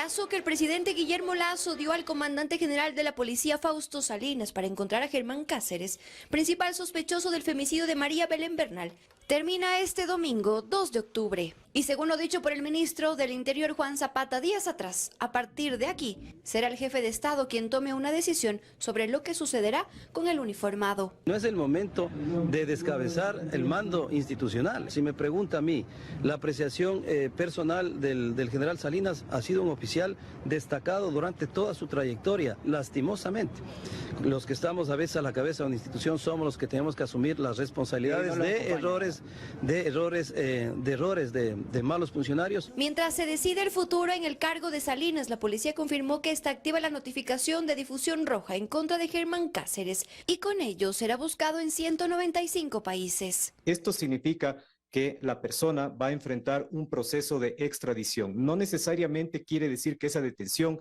plazo que el presidente Guillermo Lasso dio al comandante general de la policía Fausto Salinas para encontrar a Germán Cáceres, principal sospechoso del femicidio de María Belén Bernal, termina este domingo 2 de octubre. Y según lo dicho por el ministro del Interior Juan Zapata días atrás, a partir de aquí será el jefe de Estado quien tome una decisión sobre lo que sucederá con el uniformado. No es el momento de descabezar el mando institucional. Si me pregunta a mí, la apreciación personal del general Salinas ha sido un oficial destacado durante toda su trayectoria, lastimosamente. Los que estamos a veces a la cabeza de una institución somos los que tenemos que asumir las responsabilidades de errores de malos funcionarios. Mientras se decide el futuro en el cargo de Salinas, la policía confirmó que está activa la notificación de difusión roja en contra de Germán Cáceres y con ello será buscado en 195 países. Esto significa que la persona va a enfrentar un proceso de extradición. No necesariamente quiere decir que esa detención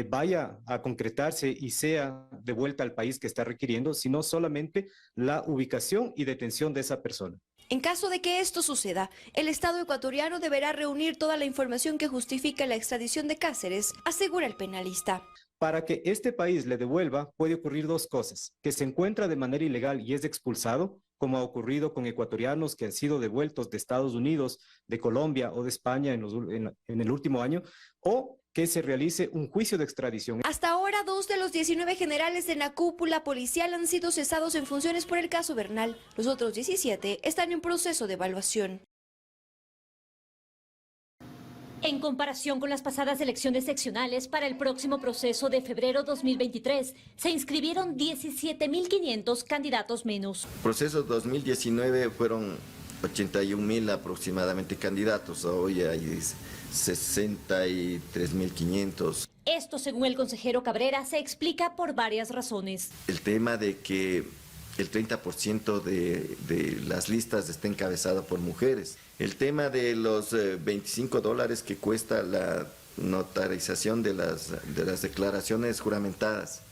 vaya a concretarse y sea devuelta al país que está requiriendo, sino solamente la ubicación y detención de esa persona. En caso de que esto suceda, el Estado ecuatoriano deberá reunir toda la información que justifique la extradición de Cáceres, asegura el penalista. Para que este país le devuelva, puede ocurrir dos cosas: que se encuentra de manera ilegal y es expulsado, como ha ocurrido con ecuatorianos que han sido devueltos de Estados Unidos, de Colombia o de España en el último año, o que se realice un juicio de extradición. Hasta ahora, 2 de los 19 generales de la cúpula policial han sido cesados en funciones por el caso Bernal. Los otros 17 están en proceso de evaluación. En comparación con las pasadas elecciones seccionales, para el próximo proceso de febrero 2023, se inscribieron 17.500 candidatos menos. Proceso 2019 fueron 81.000 aproximadamente candidatos, hoy hay 63.500. Esto, según el consejero Cabrera, se explica por varias razones. El tema de que el 30% de las listas está encabezado por mujeres. El tema de los $25 que cuesta la notarización de las declaraciones juramentadas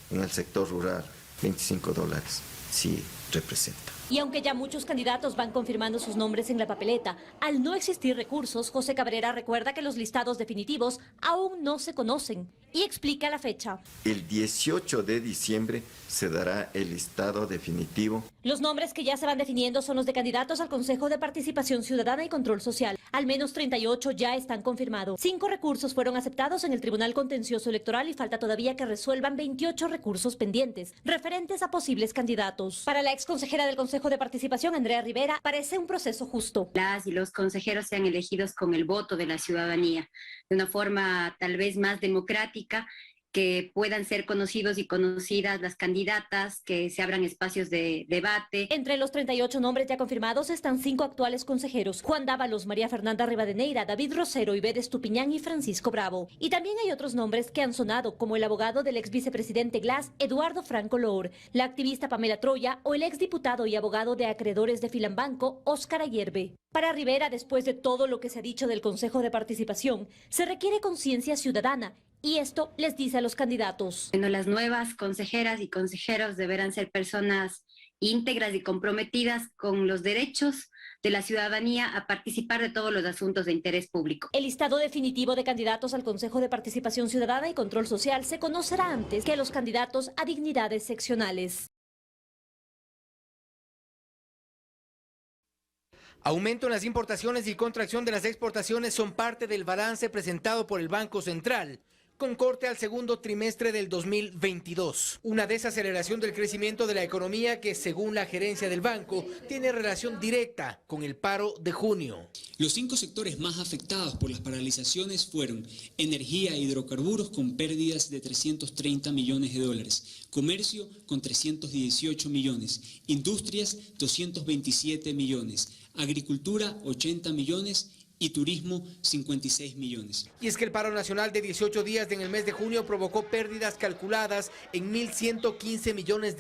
en el sector rural, $25, sí representa. Y aunque ya muchos candidatos van confirmando sus nombres en la papeleta, al no existir recursos, José Cabrera recuerda que los listados definitivos aún no se conocen y explica la fecha. El 18 de diciembre se dará el listado definitivo. Los nombres que ya se van definiendo son los de candidatos al Consejo de Participación Ciudadana y Control Social. Al menos 38 ya están confirmados. 5 recursos fueron aceptados en el Tribunal Contencioso Electoral y falta todavía que resuelvan 28 recursos pendientes, referentes a posibles candidatos. Para la exconsejera del Consejo de Participación, Andrea Rivera, parece un proceso justo. Las y los consejeros sean elegidos con el voto de la ciudadanía, de una forma tal vez más democrática, que puedan ser conocidos y conocidas las candidatas, que se abran espacios de debate. Entre los 38 nombres ya confirmados están 5 actuales consejeros: Juan Dávalos, María Fernanda Rivadeneira, David Rosero, Ivette Estupiñán y Francisco Bravo. Y también hay otros nombres que han sonado, como el abogado del ex vicepresidente Glass, Eduardo Franco Loor, la activista Pamela Troya o el exdiputado y abogado de acreedores de Filambanco, Óscar Ayerbe. Para Rivera, después de todo lo que se ha dicho del Consejo de Participación, se requiere conciencia ciudadana. Y esto les dice a los candidatos. Bueno, las nuevas consejeras y consejeros deberán ser personas íntegras y comprometidas con los derechos de la ciudadanía a participar de todos los asuntos de interés público. El listado definitivo de candidatos al Consejo de Participación Ciudadana y Control Social se conocerá antes que a los candidatos a dignidades seccionales. Aumento en las importaciones y contracción de las exportaciones son parte del balance presentado por el Banco Central, con corte al segundo trimestre del 2022. Una desaceleración del crecimiento de la economía que, según la gerencia del banco, tiene relación directa con el paro de junio. Los 5 sectores más afectados por las paralizaciones fueron energía e hidrocarburos, con pérdidas de $330 millones, comercio con 318 millones, industrias 227 millones, agricultura 80 millones y turismo 56 millones. Y es que el paro nacional de 18 días en el mes de junio provocó pérdidas calculadas en $1.115 millones.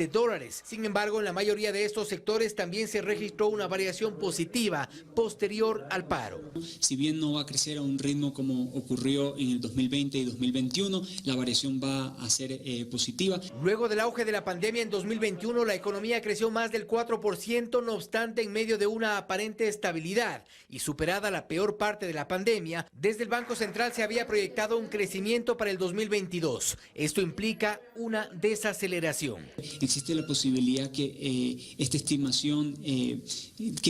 Sin embargo, en la mayoría de estos sectores también se registró una variación positiva posterior al paro. Si bien no va a crecer a un ritmo como ocurrió en el 2020 y 2021, la variación va a ser positiva. Luego del auge de la pandemia en 2021, la economía creció más del 4%, no obstante, en medio de una aparente estabilidad y superada la peor mayor parte de la pandemia, desde el Banco Central se había proyectado un crecimiento para el 2022. Esto implica una desaceleración. Existe la posibilidad que esta estimación, que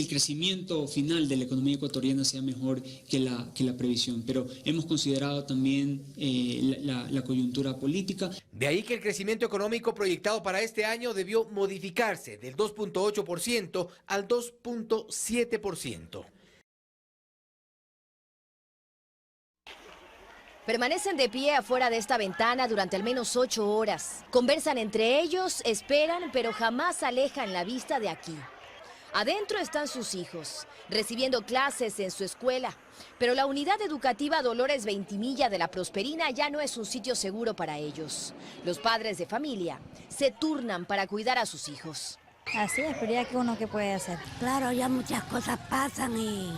el crecimiento final de la economía ecuatoriana sea mejor que la previsión, pero hemos considerado también la coyuntura política. De ahí que el crecimiento económico proyectado para este año debió modificarse del 2.8% al 2.7%. Permanecen de pie afuera de esta ventana durante al menos 8 horas. Conversan entre ellos, esperan, pero jamás alejan la vista de aquí. Adentro están sus hijos, recibiendo clases en su escuela. Pero la unidad educativa Dolores Veintimilla de la Prosperina ya no es un sitio seguro para ellos. Los padres de familia se turnan para cuidar a sus hijos. Así es, pero ya que uno qué puede hacer. Claro, ya muchas cosas pasan y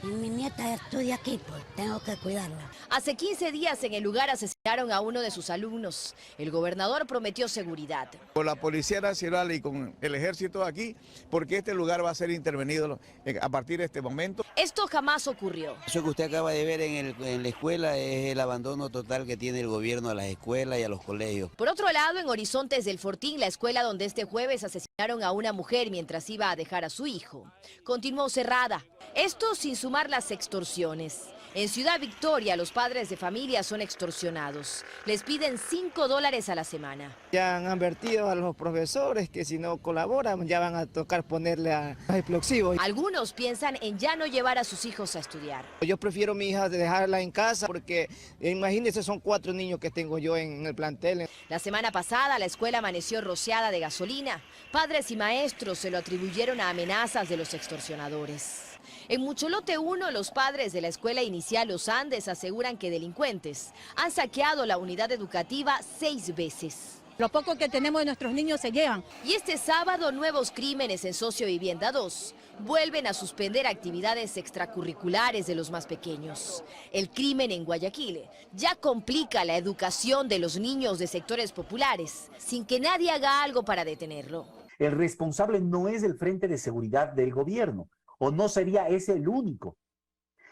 mi nieta estudia aquí, pues tengo que cuidarla. Hace 15 días en el lugar asesinaron a uno de sus alumnos. El gobernador prometió seguridad. Con la Policía Nacional y con el ejército aquí, porque este lugar va a ser intervenido a partir de este momento. Esto jamás ocurrió. Eso que usted acaba de ver en la escuela es el abandono total que tiene el gobierno a las escuelas y a los colegios. Por otro lado, en Horizontes del Fortín, la escuela donde este jueves asesinaron a una mujer mientras iba a dejar a su hijo, continuó cerrada. Esto sin sumar las extorsiones. En Ciudad Victoria, los padres de familia son extorsionados. Les piden $5 a la semana. Ya han advertido a los profesores que si no colaboran ya van a tocar ponerle a explosivos. Algunos piensan en ya no llevar a sus hijos a estudiar. Yo prefiero a mi hija dejarla en casa porque imagínense, son 4 niños que tengo yo en el plantel. La semana pasada la escuela amaneció rociada de gasolina. Padres y maestros se lo atribuyeron a amenazas de los extorsionadores. En Mucholote 1, los padres de la escuela inicial Los Andes aseguran que delincuentes han saqueado la unidad educativa 6 veces. Lo poco que tenemos de nuestros niños se llevan. Y este sábado, nuevos crímenes en Sociovivienda 2 vuelven a suspender actividades extracurriculares de los más pequeños. El crimen en Guayaquil ya complica la educación de los niños de sectores populares, sin que nadie haga algo para detenerlo. El responsable no es el Frente de Seguridad del gobierno, o no sería ese el único,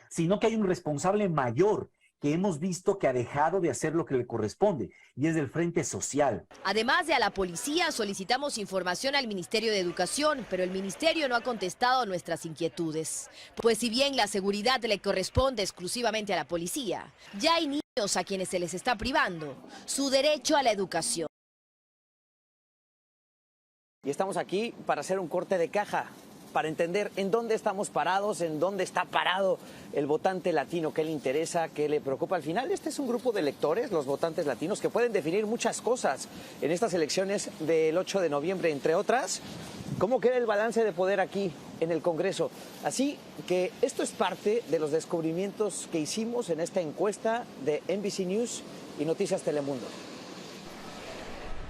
sino que hay un responsable mayor que hemos visto que ha dejado de hacer lo que le corresponde, y es del Frente Social. Además de a la policía, solicitamos información al Ministerio de Educación, pero el ministerio no ha contestado nuestras inquietudes. Pues si bien la seguridad le corresponde exclusivamente a la policía, ya hay niños a quienes se les está privando su derecho a la educación. Y estamos aquí para hacer un corte de caja, para entender en dónde estamos parados, en dónde está parado el votante latino, qué le interesa, qué le preocupa. Al final, este es un grupo de electores, los votantes latinos, que pueden definir muchas cosas en estas elecciones del 8 de noviembre, entre otras, cómo queda el balance de poder aquí en el Congreso. Así que esto es parte de los descubrimientos que hicimos en esta encuesta de NBC News y Noticias Telemundo.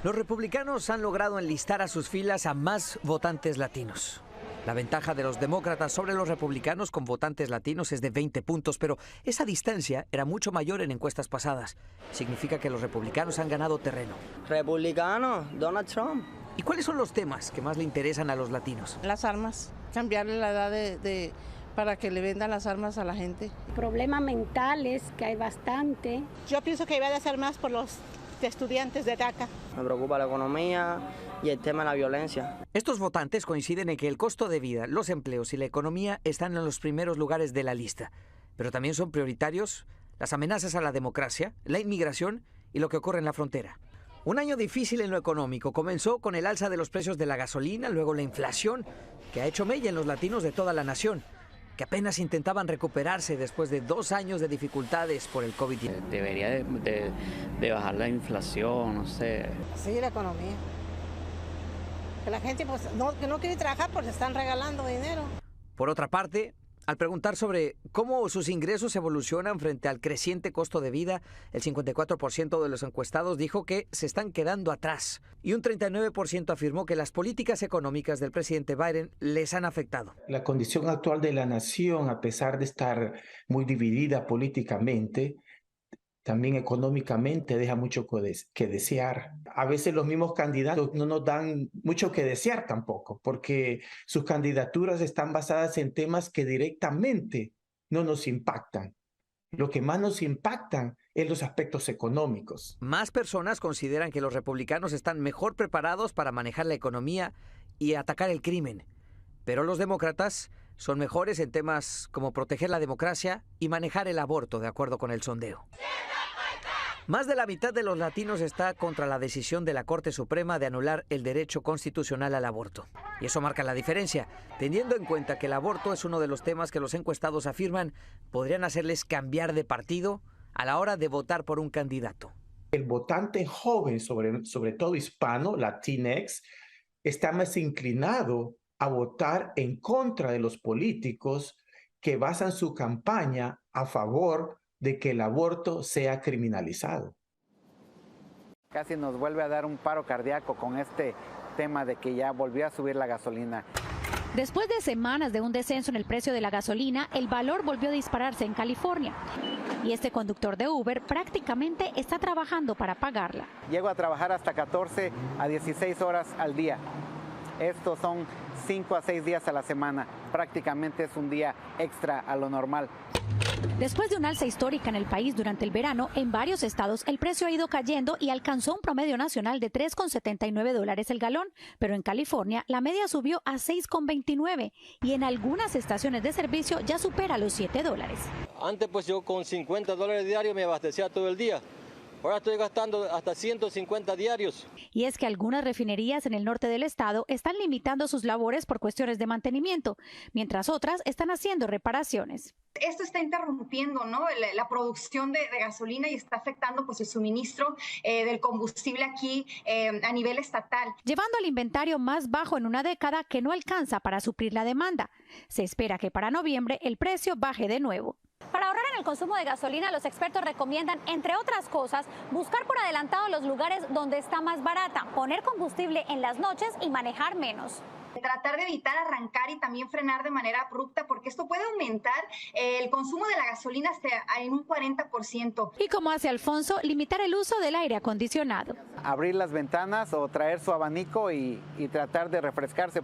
Los republicanos han logrado enlistar a sus filas a más votantes latinos. La ventaja de los demócratas sobre los republicanos con votantes latinos es de 20 puntos, pero esa distancia era mucho mayor en encuestas pasadas. Significa que los republicanos han ganado terreno. Republicano, Donald Trump. ¿Y cuáles son los temas que más le interesan a los latinos? Las armas, cambiarle la edad para que le vendan las armas a la gente. Problemas mentales, que hay bastante. Yo pienso que iba a hacer más por los estudiantes de DACA. Me preocupa la economía y el tema de la violencia. Estos votantes coinciden en que el costo de vida, los empleos y la economía están en los primeros lugares de la lista. Pero también son prioritarios las amenazas a la democracia, la inmigración y lo que ocurre en la frontera. Un año difícil en lo económico. Comenzó con el alza de los precios de la gasolina, luego la inflación, que ha hecho mella en los latinos de toda la nación, que apenas intentaban recuperarse después de 2 años de dificultades por el COVID-19. Debería de bajar la inflación, no sé. Sí, la economía. Que la gente que no quiere trabajar porque están regalando dinero. Por otra parte, al preguntar sobre cómo sus ingresos evolucionan frente al creciente costo de vida, el 54% de los encuestados dijo que se están quedando atrás y un 39% afirmó que las políticas económicas del presidente Biden les han afectado. La condición actual de la nación, a pesar de estar muy dividida políticamente, también económicamente deja mucho que desear. A veces los mismos candidatos no nos dan mucho que desear tampoco, porque sus candidaturas están basadas en temas que directamente no nos impactan. Lo que más nos impactan es los aspectos económicos. Más personas consideran que los republicanos están mejor preparados para manejar la economía y atacar el crimen. Pero los demócratas son mejores en temas como proteger la democracia y manejar el aborto, de acuerdo con el sondeo. Más de la mitad de los latinos está contra la decisión de la Corte Suprema de anular el derecho constitucional al aborto. Y eso marca la diferencia, teniendo en cuenta que el aborto es uno de los temas que los encuestados afirman podrían hacerles cambiar de partido a la hora de votar por un candidato. El votante joven, sobre todo hispano, Latinx, está más inclinado a votar en contra de los políticos que basan su campaña a favor de que el aborto sea criminalizado. Casi nos vuelve a dar un paro cardíaco con este tema de que ya volvió a subir la gasolina. Después de semanas de un descenso en el precio de la gasolina, el valor volvió a dispararse en California. Y este conductor de Uber prácticamente está trabajando para pagarla. Llego a trabajar hasta 14 a 16 horas al día. Estos son 5 a 6 días a la semana. Prácticamente es un día extra a lo normal. Después de un alza histórica en el país durante el verano, en varios estados el precio ha ido cayendo y alcanzó un promedio nacional de $3,79 el galón, pero en California la media subió a $6,29 y en algunas estaciones de servicio ya supera los $7. Antes pues yo con $50 diarios me abastecía todo el día. Ahora estoy gastando hasta 150 diarios. Y es que algunas refinerías en el norte del estado están limitando sus labores por cuestiones de mantenimiento, mientras otras están haciendo reparaciones. Esto está interrumpiendo, ¿no?, la producción de gasolina y está afectando pues el suministro del combustible aquí a nivel estatal. Llevando al inventario más bajo en una década que no alcanza para suplir la demanda. Se espera que para noviembre el precio baje de nuevo. Para ahorrar en el consumo de gasolina, los expertos recomiendan, entre otras cosas, buscar por adelantado los lugares donde está más barata, poner combustible en las noches y manejar menos. Tratar de evitar arrancar y también frenar de manera abrupta, porque esto puede aumentar el consumo de la gasolina hasta en un 40%. Y como hace Alfonso, limitar el uso del aire acondicionado. Abrir las ventanas o traer su abanico y tratar de refrescarse.